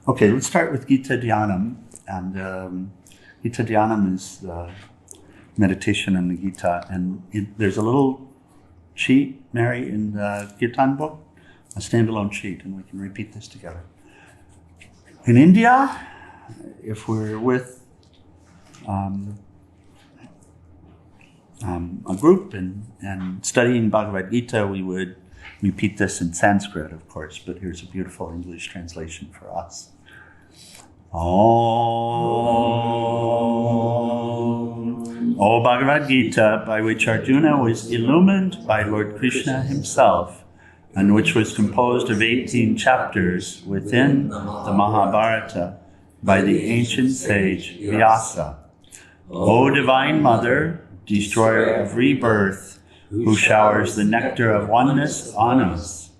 Okay, let's start with Geeta Dhyanam. And Geeta Dhyanam is the meditation in the Gita. And there's a little sheet, Mary, in the Kirtan book, a standalone sheet, and we can repeat this together. In India, if we're with a group and studying Bhagavad Gita, we would repeat this in Sanskrit, of course, but here's a beautiful English translation for us. Om. O Bhagavad Gita, by which Arjuna was illumined by Lord Krishna himself, and which was composed of 18 chapters within the Mahabharata by the ancient sage Vyasa. O Divine Mother, destroyer of rebirth, who showers the nectar of oneness on us.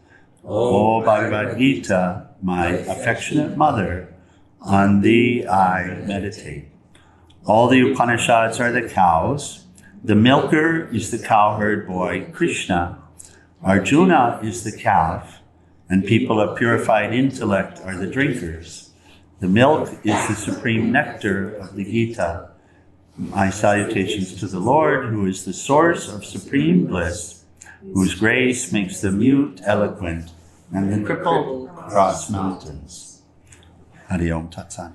O Bhagavad Gita, my affectionate mother, on thee I meditate. All the Upanishads are the cows. The milker is the cowherd boy, Krishna. Arjuna is the calf, and people of purified intellect are the drinkers. The milk is the supreme nectar of the Gita. My salutations to the Lord, who is the source of supreme bliss, whose grace makes the mute eloquent, and the crippled cross mountains. Hari Om Tat Sat.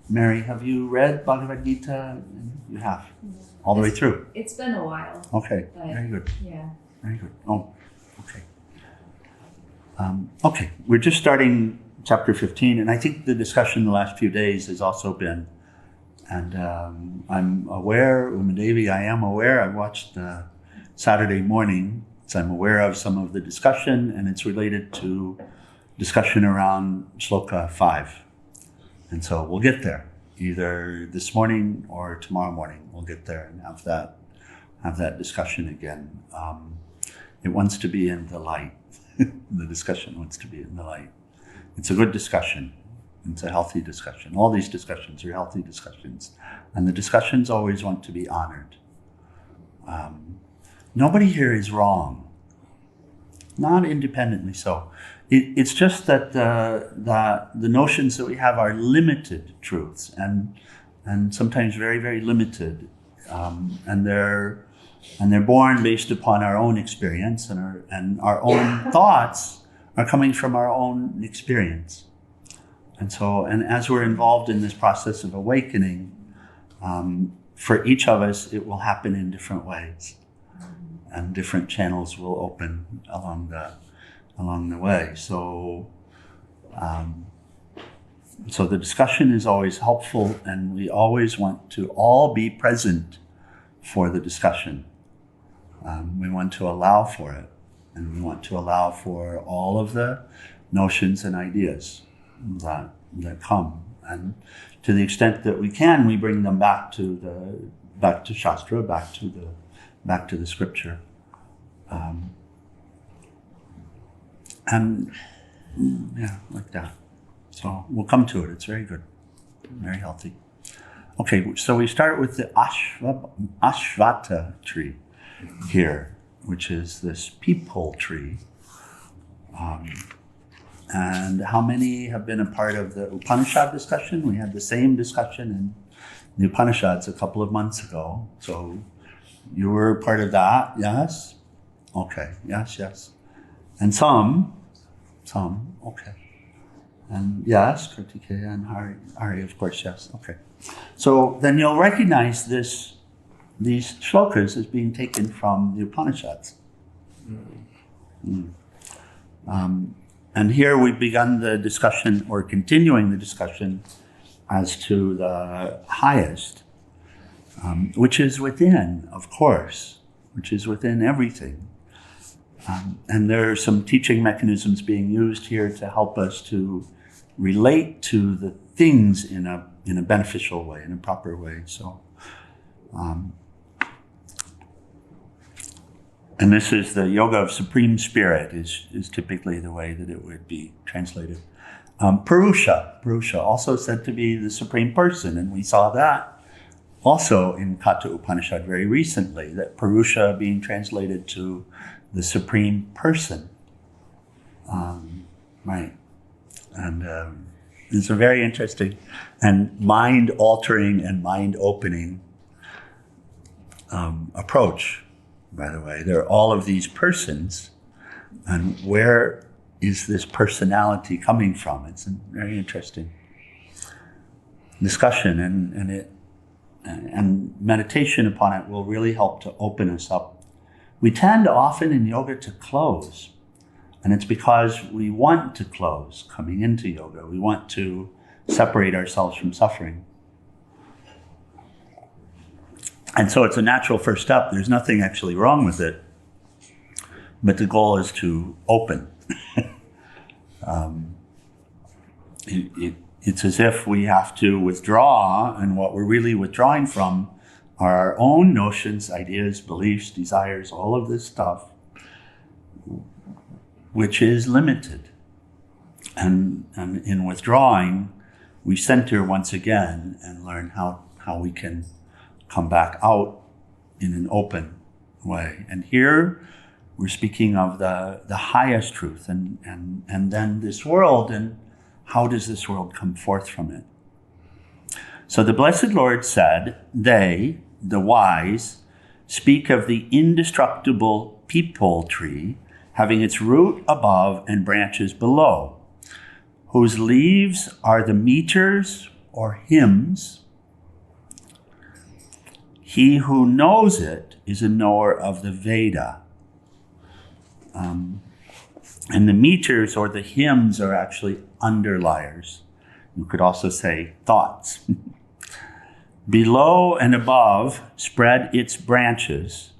Mary, have you read Bhagavad Gita? You have? All the way through? It's been a while. Okay, very good. Yeah. Very good. Oh, okay. Okay, we're just starting chapter 15, and I think the discussion the last few days has also been, and I'm aware, Umadevi, I am aware, I watched Saturday morning, so I'm aware of some of the discussion, and it's related to discussion around Shloka 5. And so we'll get there, either this morning or tomorrow morning. We'll get there and have that discussion again. It wants to be in the light. The discussion wants to be in the light. It's a good discussion. It's a healthy discussion. All these discussions are healthy discussions. And the discussions always want to be honored. Nobody here is wrong. Not independently so. It's just that the notions that we have are limited truths and sometimes very, very limited. And they're born based upon our own experience, and our own thoughts are coming from our own experience. And as we're involved in this process of awakening, for each of us, it will happen in different ways, and different channels will open along the way. So the discussion is always helpful, and we always want to all be present for the discussion. We want to allow for it, and we want to allow for all of the notions and ideas that come. And to the extent that we can, we bring them back to Shastra, back to the scripture. And yeah, like that. So we'll come to it. It's very good, very healthy. Okay, so we start with the Ashvata tree here, which is this peepal tree. And how many have been a part of the Upanishad discussion? We had the same discussion in the Upanishads a couple of months ago. So you were part of that, yes? Okay, yes. And some, okay. And yes, Kartikeya and Hari, of course, yes, okay. So then you'll recognize these shlokas as being taken from the Upanishads. And here we've begun the discussion, or continuing the discussion, as to the highest, which is within, of course, which is within everything. And there are some teaching mechanisms being used here to help us to relate to the things in a beneficial way, in a proper way. So, and this is the yoga of supreme spirit is typically the way that it would be translated. Purusha, also said to be the supreme person, and we saw that also in Katha Upanishad very recently, that Purusha being translated to the supreme person. Right. And it's a very interesting and mind-altering and mind-opening approach, by the way. There are all of these persons, and where is this personality coming from? It's a very interesting discussion, and meditation upon it will really help to open us up. We tend often in yoga to close, and it's because we want to close coming into yoga. We want to separate ourselves from suffering. And so it's a natural first step. There's nothing actually wrong with it, but the goal is to open. It's as if we have to withdraw, and what we're really withdrawing from are our own notions, ideas, beliefs, desires, all of this stuff, which is limited. And in withdrawing, we center once again and learn how we can come back out in an open way. And here we're speaking of the highest truth, and then this world, and how does this world come forth from it? So the Blessed Lord said, they, the wise, speak of the indestructible peepal tree, having its root above and branches below, whose leaves are the meters or hymns. He who knows it is a knower of the Veda. And the meters or the hymns are actually underliers. You could also say thoughts. Below and above spread its branches,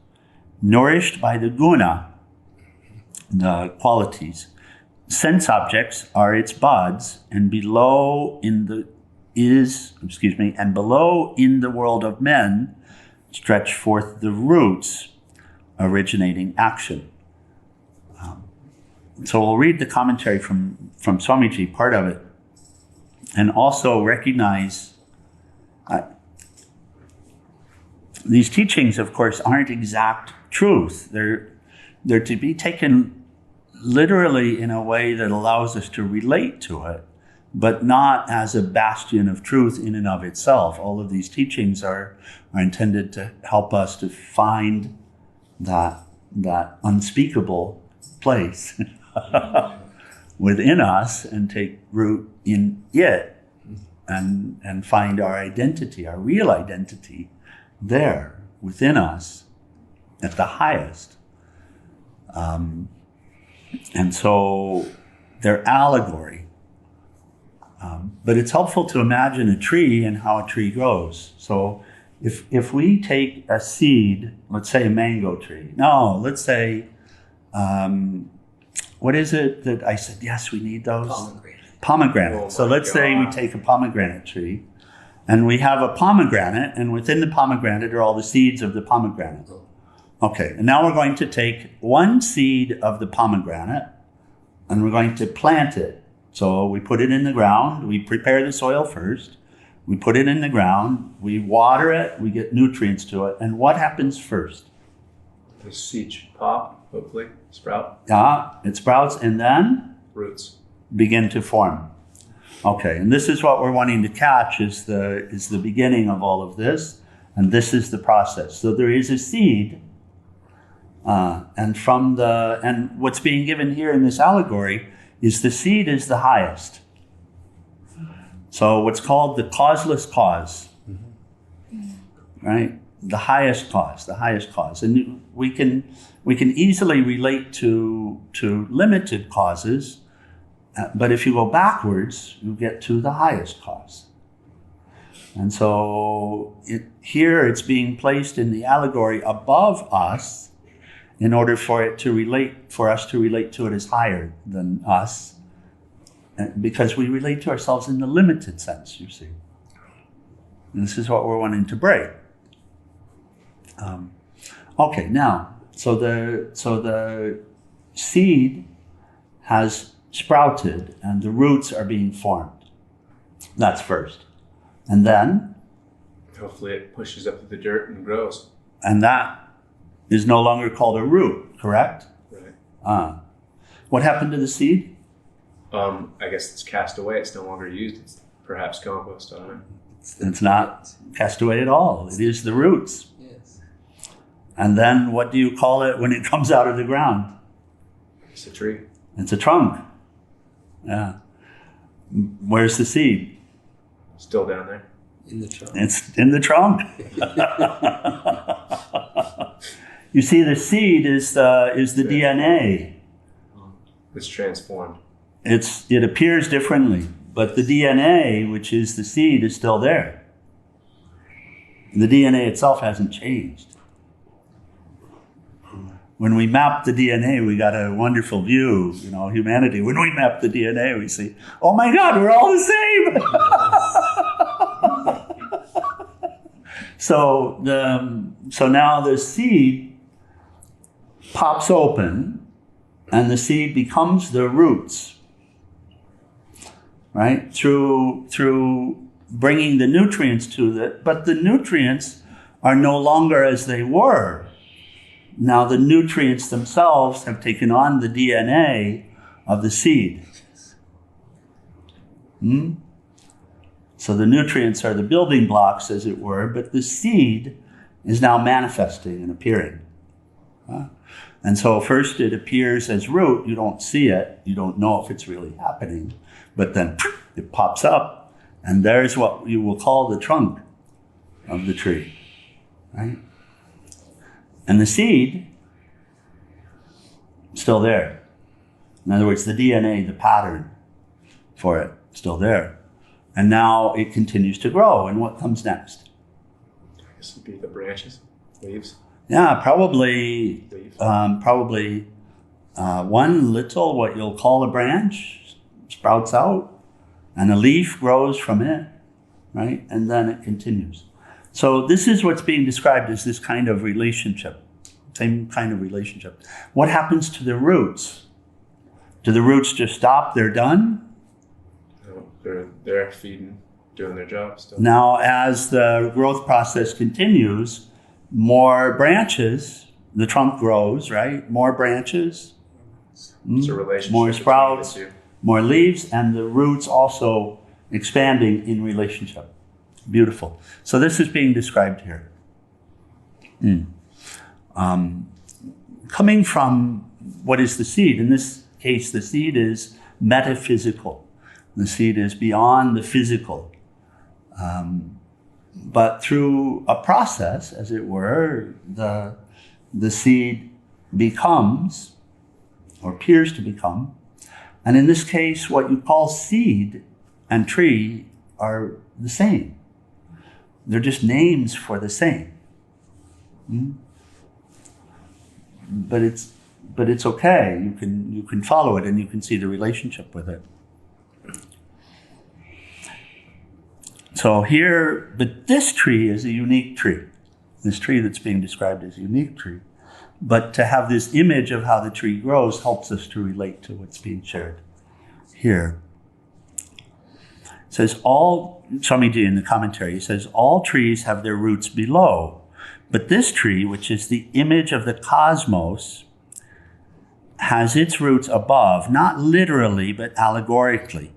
nourished by the guna, the qualities. Sense objects are its buds, and below in the world of men stretch forth the roots originating action. So we'll read the commentary from Swamiji, part of it, and also recognize these teachings, of course, aren't exact truth. They're to be taken literally in a way that allows us to relate to it, but not as a bastion of truth in and of itself. All of these teachings are intended to help us to find that unspeakable place within us and take root in it and find our identity, our real identity there within us at the highest. And so they're allegory. But it's helpful to imagine a tree and how a tree grows. So if we take a seed, let's say a mango tree. No, let's say, what is it that I said, yes, we need those? Pomegranate. Oh, so let's say we take a pomegranate tree, and we have a pomegranate, and within the pomegranate are all the seeds of the pomegranate. Okay, and now we're going to take one seed of the pomegranate, and we're going to plant it. So we put it in the ground, we prepare the soil first, we put it in the ground, we water it, we get nutrients to it, and what happens first? The seed should pop, hopefully, sprout. Yeah, it sprouts, and then? Roots. Begin to form. Okay, and this is what we're wanting to catch is the beginning of all of this, and this is the process. So there is a seed, and what's being given here in this allegory is the seed is the highest. So what's called the causeless cause, right? The highest cause, and we can easily relate to limited causes. But if you go backwards, you get to the highest cause. And so here it's being placed in the allegory above us in order for us to relate to it as higher than us, because we relate to ourselves in the limited sense, you see. And this is what we're wanting to break. Okay, now, so the seed has sprouted and the roots are being formed. That's first. And then? Hopefully it pushes up to the dirt and grows. And that is no longer called a root, correct? Right. What happened to the seed? I guess it's cast away. It's no longer used. It's perhaps compost. I don't know. It's not cast away at all. It is the roots. Yes. And then what do you call it when it comes out of the ground? It's a tree. It's a trunk. Yeah. Where's the seed? Still down there. In the trunk. It's in the trunk. You see, the seed is the DNA. It's transformed. It appears differently, but the DNA, which is the seed, is still there. The DNA itself hasn't changed. When we map the DNA, we got a wonderful view, humanity. When we map the DNA, we see, oh my God, we're all the same. So now the seed pops open, and the seed becomes the roots, right? Through bringing the nutrients to it, but the nutrients are no longer as they were. Now the nutrients themselves have taken on the DNA of the seed. So the nutrients are the building blocks, as it were, but the seed is now manifesting and appearing. And so first it appears as root. You don't see it. You don't know if it's really happening. But then it pops up, and there's what you will call the trunk of the tree, right? And the seed, still there. In other words, the DNA, the pattern for it, still there. And now it continues to grow. And what comes next? I guess it'd be the branches, leaves. Yeah, probably one little, what you'll call a branch, sprouts out, and a leaf grows from it, right? And then it continues. So this is what's being described as this kind of relationship, same kind of relationship. What happens to the roots? Do the roots just stop? They're done? No, they're there feeding, doing their job still. Now, as the growth process continues, more branches, the trunk grows, right? More branches, It's a relationship. more between sprouts, the two. more leaves, and the roots also expanding in relationship. Beautiful. So this is being described here. Coming from what is the seed? In this case, the seed is metaphysical. The seed is beyond the physical. But through a process, as it were, the seed becomes, or appears to become, and in this case, what you call seed and tree are the same. They're just names for the same. But it's okay. You can follow it, and you can see the relationship with it. So here, but this tree is a unique tree. This tree that's being described as a unique tree. But to have this image of how the tree grows helps us to relate to what's being shared here. It says Swamiji in the commentary says, all trees have their roots below, but this tree, which is the image of the cosmos, has its roots above, not literally, but allegorically.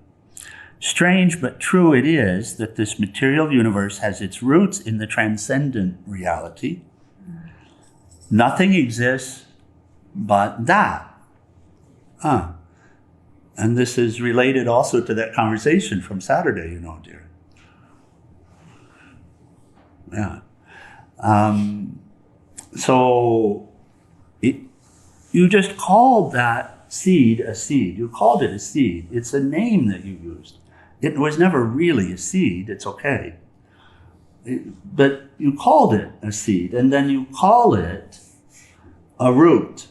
Strange but true it is that this material universe has its roots in the transcendent reality. Nothing exists but that. And this is related also to that conversation from Saturday, dear. Yeah. You just called that seed a seed. You called it a seed. It's a name that you used. It was never really a seed. It's okay. But you called it a seed, and then you call it a root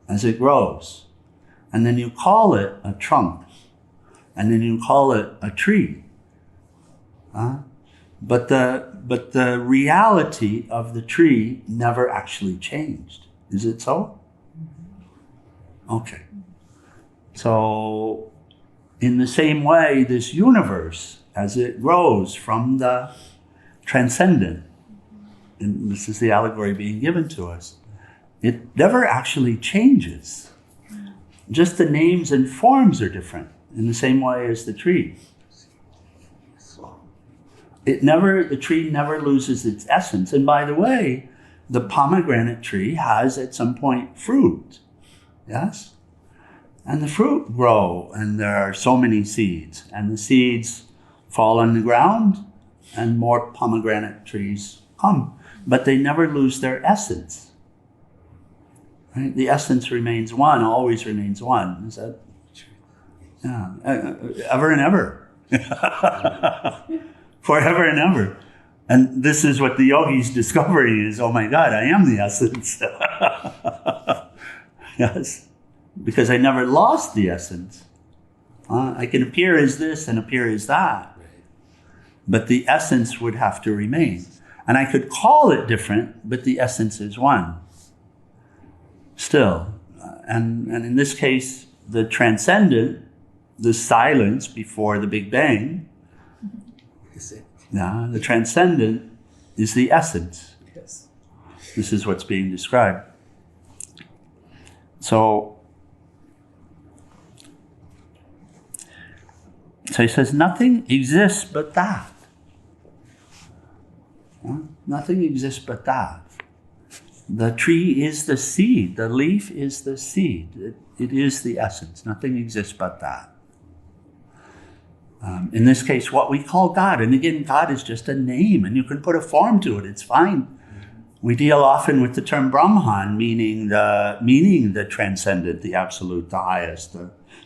as it grows. And then you call it a trunk. And then you call it a tree. But the reality of the tree never actually changed. Is it so? Okay. So in the same way, this universe, as it grows from the transcendent, and this is the allegory being given to us, it never actually changes. Just the names and forms are different in the same way as the tree. The tree never loses its essence. And by the way, the pomegranate tree has at some point fruit. Yes? And the fruit grow, and there are so many seeds. And the seeds fall on the ground, and more pomegranate trees come. But they never lose their essence. Right? The essence remains one, always remains one. Is that? Yeah. Ever and ever. Forever and ever. And this is what the yogi's discovering is, oh my God, I am the essence. Yes. Because I never lost the essence. I can appear as this and appear as that. But the essence would have to remain. And I could call it different, but the essence is one. Still. And in this case, the transcendent, the silence before the Big Bang, the transcendent is the essence. Yes. This is what's being described. So he says, nothing exists but that. Nothing exists but that. The tree is the seed. The leaf is the seed. It is the essence. Nothing exists but that. In this case, what we call God, and again, God is just a name, and you can put a form to it. It's fine. We deal often with the term Brahman, meaning the transcendent, the absolute, the highest,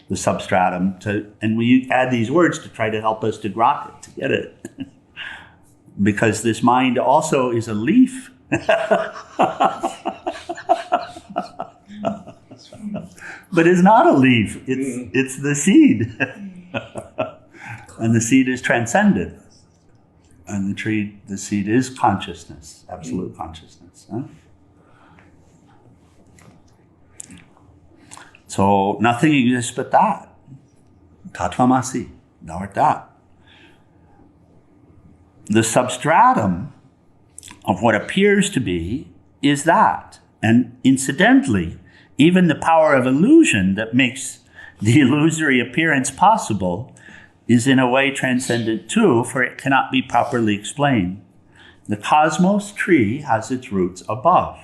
the substratum, and we add these words to try to help us to grok it, to get it. Because this mind also is a leaf. But it's not a leaf, it's the seed. And the seed is transcendent. And the seed is consciousness, absolute consciousness. Huh? So nothing exists but that. Tattvamasi, thou art that. The substratum of what appears to be is that. And incidentally, even the power of illusion that makes the illusory appearance possible is in a way transcendent too, for it cannot be properly explained. The cosmos tree has its roots above.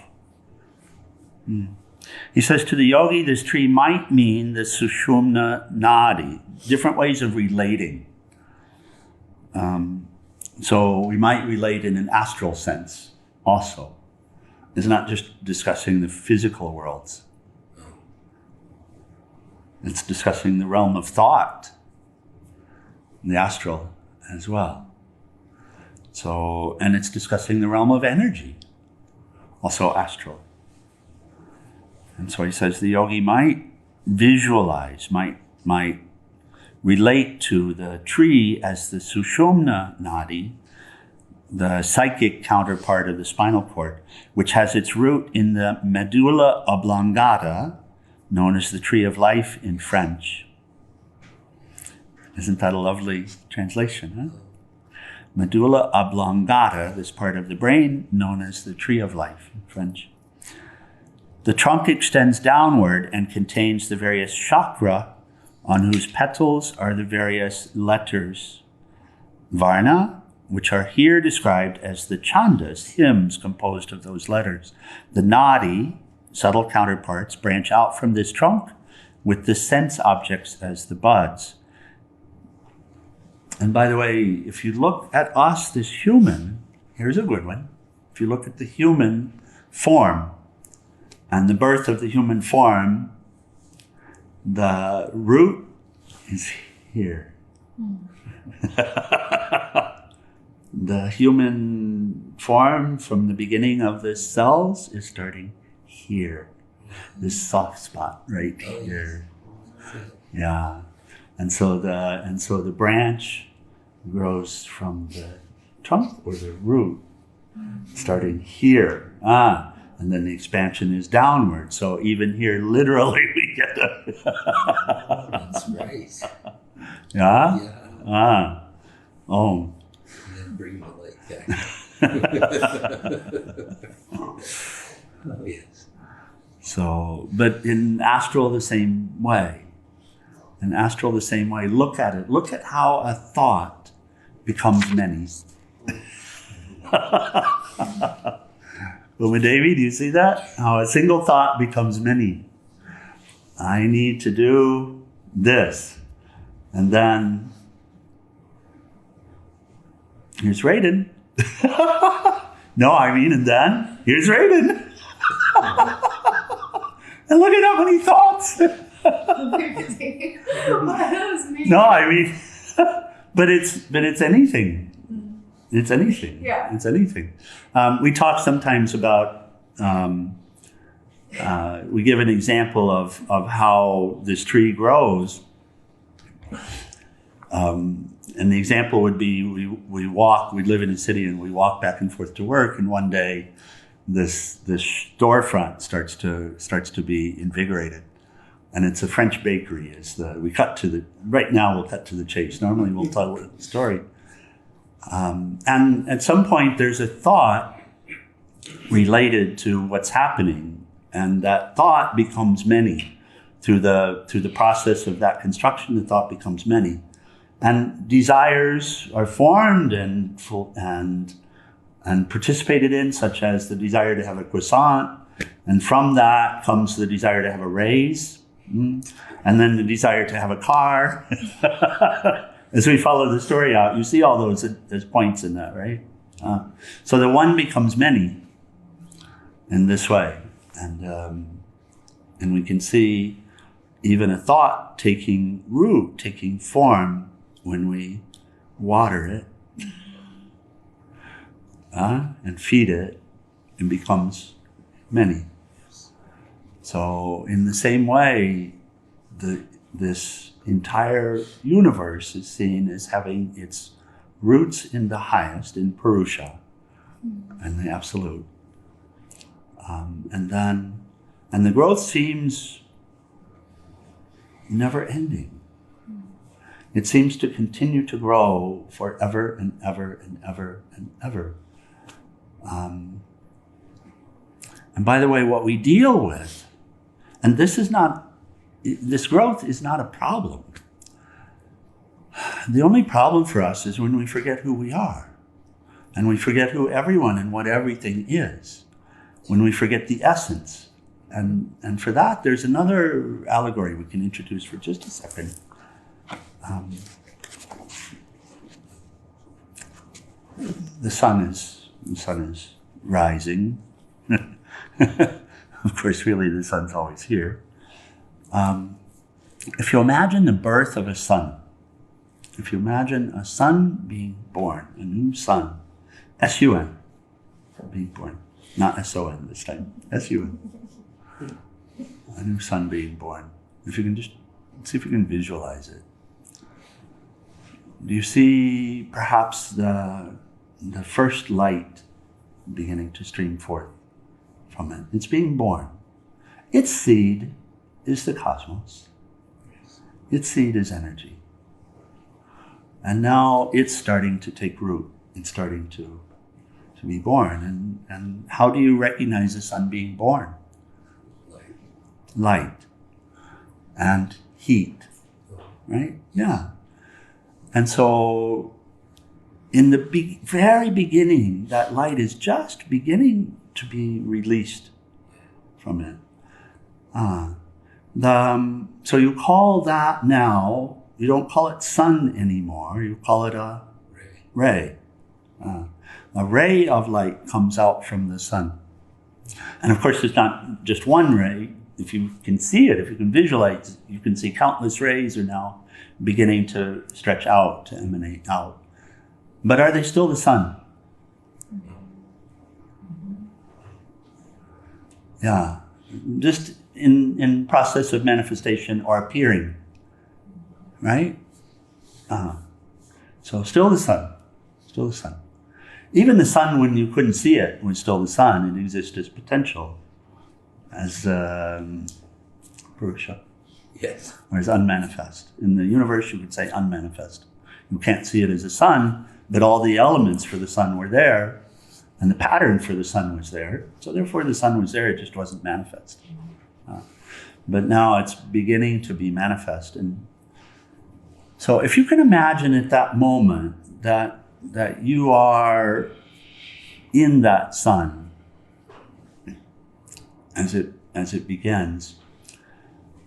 He says to the yogi, this tree might mean the Sushumna Nadi, different ways of relating. So we might relate in an astral sense also. It's not just discussing the physical worlds. It's discussing the realm of thought, the astral as well. So, and it's discussing the realm of energy, also astral. And so he says the yogi might visualize, might relate to the tree as the Sushumna Nadi, the psychic counterpart of the spinal cord, which has its root in the Medulla Oblongata, known as the tree of life in French. Isn't that a lovely translation, huh? Medulla Oblongata, this part of the brain, known as the tree of life in French. The trunk extends downward and contains the various chakra on whose petals are the various letters. Varna, which are here described as the chandas, hymns composed of those letters. The nadi, subtle counterparts, branch out from this trunk with the sense objects as the buds. And by the way, if you look at us, this human, here's a good one. If you look at the human form and the birth of the human form, the root is here. The human form from the beginning of the cells is starting here. This soft spot right here. Yeah. And so the branch grows from the trunk or the root, starting here. And then the expansion is downward. So even here, literally, we get a... That's right. Yeah? Yeah. Oh. And then bring the light back. Oh, yes. So, but in astral the same way. In astral the same way. Look at it. Look at how a thought becomes many. Umadevi, do you see that? How a single thought becomes many. I need to do this. And then, here's Raiden. No, I mean, and then, here's Raiden. And look at how many thoughts. No, I mean, but it's anything. It's anything. Yeah. It's anything. We talk sometimes about, we give an example of how this tree grows. And the example would be we live in a city and we walk back and forth to work, and one day this storefront starts to be invigorated. And it's a French bakery. Right now we'll cut to the chase. Normally we'll tell the story. And at some point there's a thought related to what's happening, and that thought becomes many. Through the process of that construction, the thought becomes many. And desires are formed and participated in, such as the desire to have a croissant. And from that comes the desire to have a raise. And then the desire to have a car. As we follow the story out, you see all those points in that, right? So the one becomes many in this way. And we can see even a thought taking root, taking form when we water it and feed it, and becomes many. So in the same way, this entire universe is seen as having its roots in the highest, in Purusha, and the Absolute. And the growth seems never ending. It seems to continue to grow forever and ever and ever and ever. And by the way, what we deal with, and this growth is not a problem. The only problem for us is when we forget who we are, and we forget who everyone and what everything is, when we forget the essence. And for that, there's another allegory we can introduce for just a second. The sun is rising. Of course, really, the sun's always here. If you imagine the birth of a sun, if you imagine a sun being born, a new sun, S-U-N, being born, not S-O-N this time, S-U-N, a new sun being born. If you can just see if you can visualize it. Do you see perhaps the first light beginning to stream forth from it? It's being born. Its seed is the cosmos. Its seed is energy. And now it's starting to take root. It's starting to be born. And how do you recognize the sun being born? Light. And heat. Right? Yeah. And so in the very beginning, that light is just beginning to be released from it. So you call that now, you don't call it sun anymore, you call it a ray. A ray of light comes out from the sun. And of course, it's not just one ray. If you can see it, if you can visualize, you can see countless rays are now beginning to stretch out, to emanate out. But are they still the sun? Yeah, just in process of manifestation or appearing, right? So still the sun, still the sun. Even the sun, when you couldn't see it, was still the sun. It exists as potential, as Purusha. Yes. Or as unmanifest. In the universe, you could say unmanifest. You can't see it as a sun, but all the elements for the sun were there, and the pattern for the sun was there. So therefore the sun was there, it just wasn't manifest. But now it's beginning to be manifest. And so if you can imagine at that moment that you are in that sun as it begins,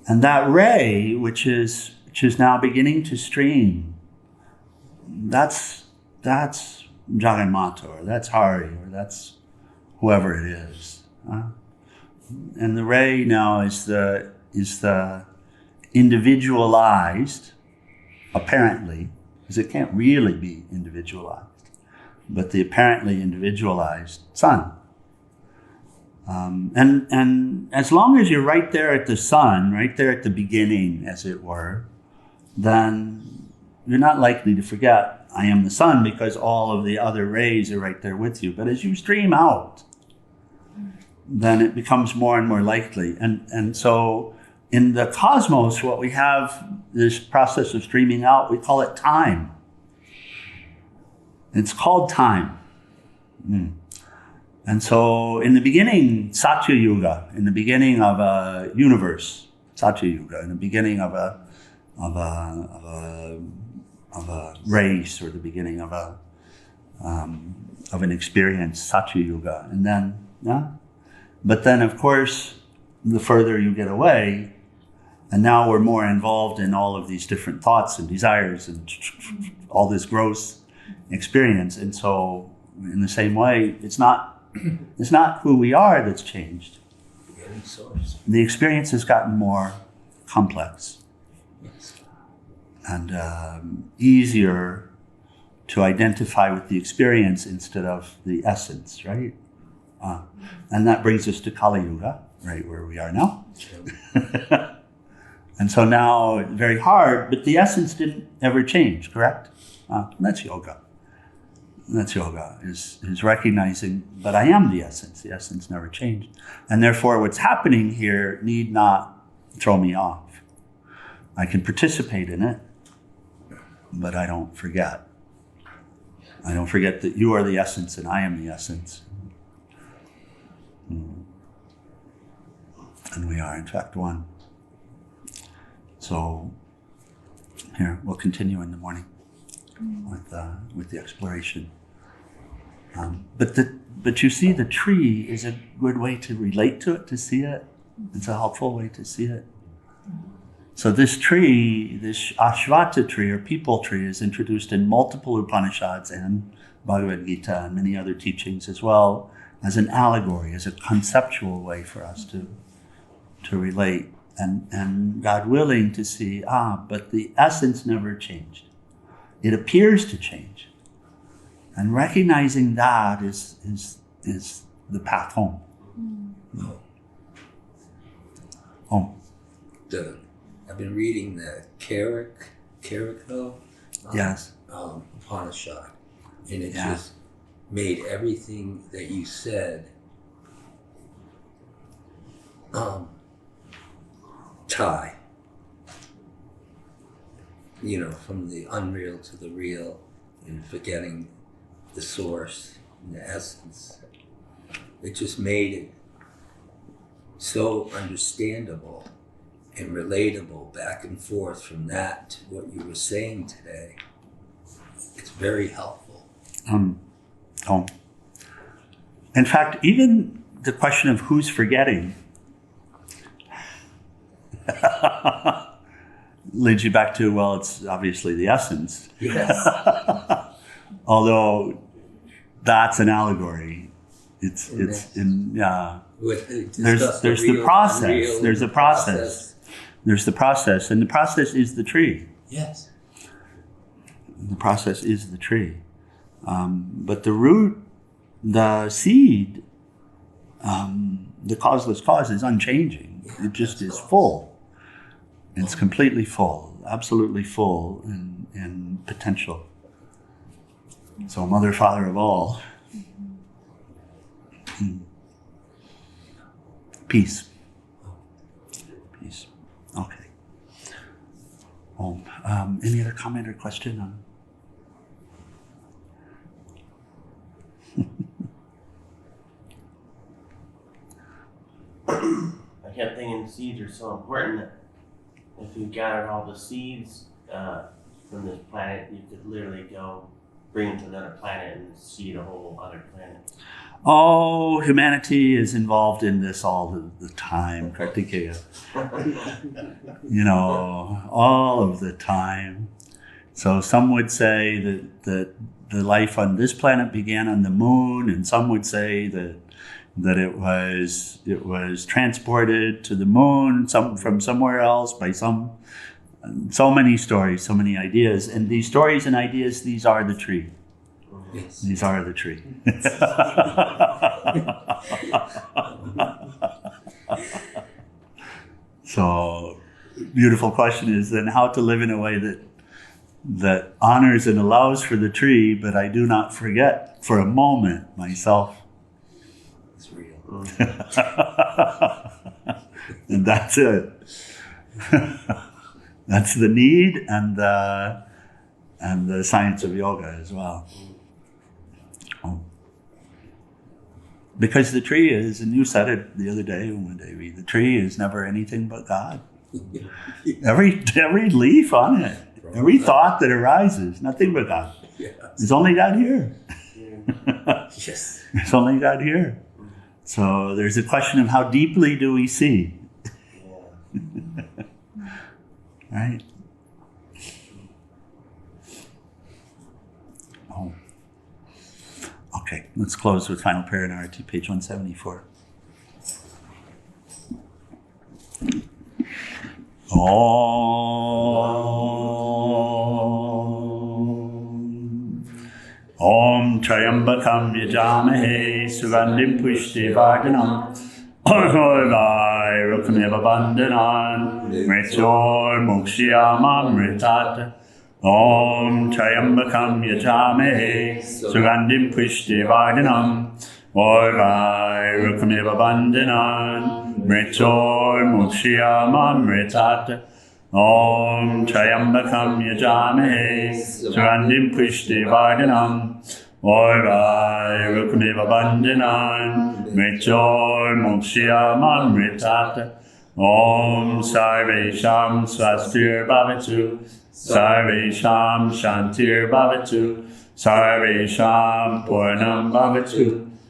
and that ray which is now beginning to stream, that's Jagannatha, or that's Hari, or that's whoever it is. And the ray now is the individualized, apparently, because it can't really be individualized, but the apparently individualized sun. And as long as you're right there at the sun, right there at the beginning, as it were, then you're not likely to forget, I am the sun, because all of the other rays are right there with you. But as you stream out, then it becomes more and more likely. And so in the cosmos, what we have, this process of streaming out, we call it time. It's called time. And so in the beginning, Satyayuga, in the beginning of a universe, Satyayuga, in the beginning of a race, or the beginning of an experience, Satyayuga, and then but then of course the further you get away, and now we're more involved in all of these different thoughts and desires and all this gross experience, and so in the same way, it's not who we are that's changed. The experience has gotten more complex. And easier to identify with the experience instead of the essence, right? And that brings us to Kaliyuga, right where we are now. And so now it's very hard, but the essence didn't ever change, correct? That's yoga. That's yoga, is recognizing, but I am the essence. The essence never changed. And therefore what's happening here need not throw me off. I can participate in it, but I don't forget. I don't forget that you are the essence and I am the essence. And we are, in fact, one. So here, we'll continue in the morning with the exploration. But you see, the tree is a good way to relate to it, to see it. It's a helpful way to see it. So this tree, this Ashwata tree or people tree, is introduced in multiple Upanishads and Bhagavad Gita and many other teachings, as well as an allegory, as a conceptual way for us to relate. And God willing to see, but the essence never changed. It appears to change. And recognizing that is the path home. Home. I've been reading the Kariko Yes. Upanishad, and it just made everything that you said tie. From the unreal to the real, and forgetting the source and the essence. It just made it so understandable and relatable back and forth from that to what you were saying today. It's very helpful. In fact, even the question of who's forgetting leads you back to, well, it's obviously the essence. Yes. Although that's an allegory. There's the process. There's a process. There's the process, and the process is the tree. Yes. The process is the tree. But the root, the seed, the causeless cause is unchanging. It just is full. It's completely full, absolutely full in potential. So Mother, Father of all. Peace. Peace. Okay. Any other comment or question on? I kept thinking seeds are so important that if you gathered all the seeds from this planet, you could literally go bring them to another planet and seed a whole other planet. Oh, humanity is involved in this all the time, Kartikeya. All of the time. So some would say that the life on this planet began on the moon, and some would say that it was transported to the moon, some from somewhere else by so many stories, so many ideas. And these stories and ideas, these are the tree. Yes. These are the tree. So, beautiful question is then how to live in a way that honors and allows for the tree, but I do not forget for a moment myself. It's real. And that's it. That's the need and the science of yoga as well. Because the tree is, and you said it the other day, Umadevi, the tree is never anything but God. Every leaf on it, every thought that arises, nothing but God. Yes. There's only God here. Yes. There's only God here. So there's a question of how deeply do we see? Right? Oh. Okay, let's close with final prayer in Arati, page 174. Om Trayambakam Yajamahe Sugandhim Pushti Vardhanam Orhorvai Rukameva Bandhanan Mritor Mokshiyamamritat Om Trayambakam Yajamahe Sugandhim Pushti Vardhanam Orvai Rukameva Bandhanan Mritor Mokshiyamamritat Om Trayambakam Yajamahe Sugandhim Pushti Vardhanam Orvai Rukameva Bandhanan Mritor Mokshiyamamritat Om Sarvesham Swastir Bhavatu Sarvesham Shantir Bhavatu Sarvesham Purnam Bhavatu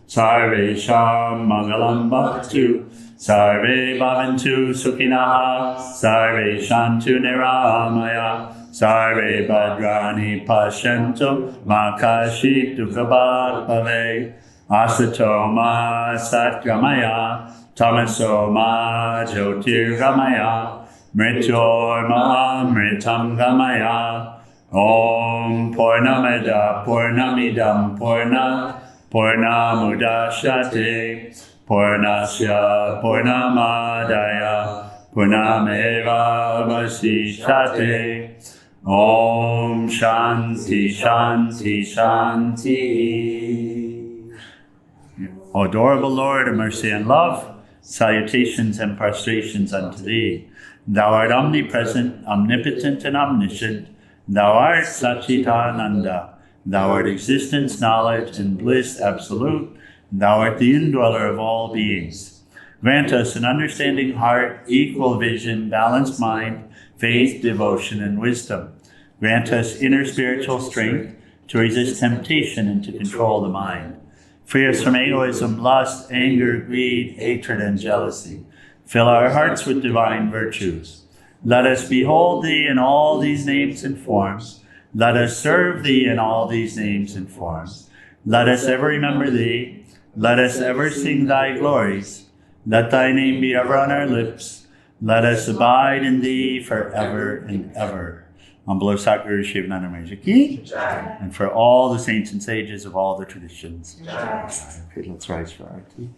Sarvesham Mangalam Bhavatu Sarve Bhavantu Sukhinaha Sarve Shantu Niramaya Sarve Bhadrani Pashyanto Makashi Dukhabhat Bhave Asato Ma Satgamaya Tamaso Ma Jyotirgamaya Mrityor Ma Mritam Gamaya Om Purnamida Purnamidam Purnamudashate Purnasya Purnamadaya Purnameva Vasishate Om Shanti Shanti Shanti. O adorable Lord of mercy and love, salutations and prostrations unto Thee. Thou art omnipresent, omnipotent, and omniscient. Thou art Satchidananda. Thou art existence, knowledge, and bliss absolute. Thou art the indweller of all beings. Grant us an understanding heart, equal vision, balanced mind, faith, devotion, and wisdom. Grant us inner spiritual strength to resist temptation and to control the mind. Free us from egoism, lust, anger, greed, hatred, and jealousy. Fill our hearts with divine virtues. Let us behold Thee in all these names and forms. Let us serve Thee in all these names and forms. Let us ever remember Thee. Let us ever sing Thy glories. Let Thy name be ever on our lips. Let us abide in Thee forever and ever. On below Sadhguru Shivananda Maharaj Ki, and for all the saints and sages of all the traditions. Okay, let's rise for Arati.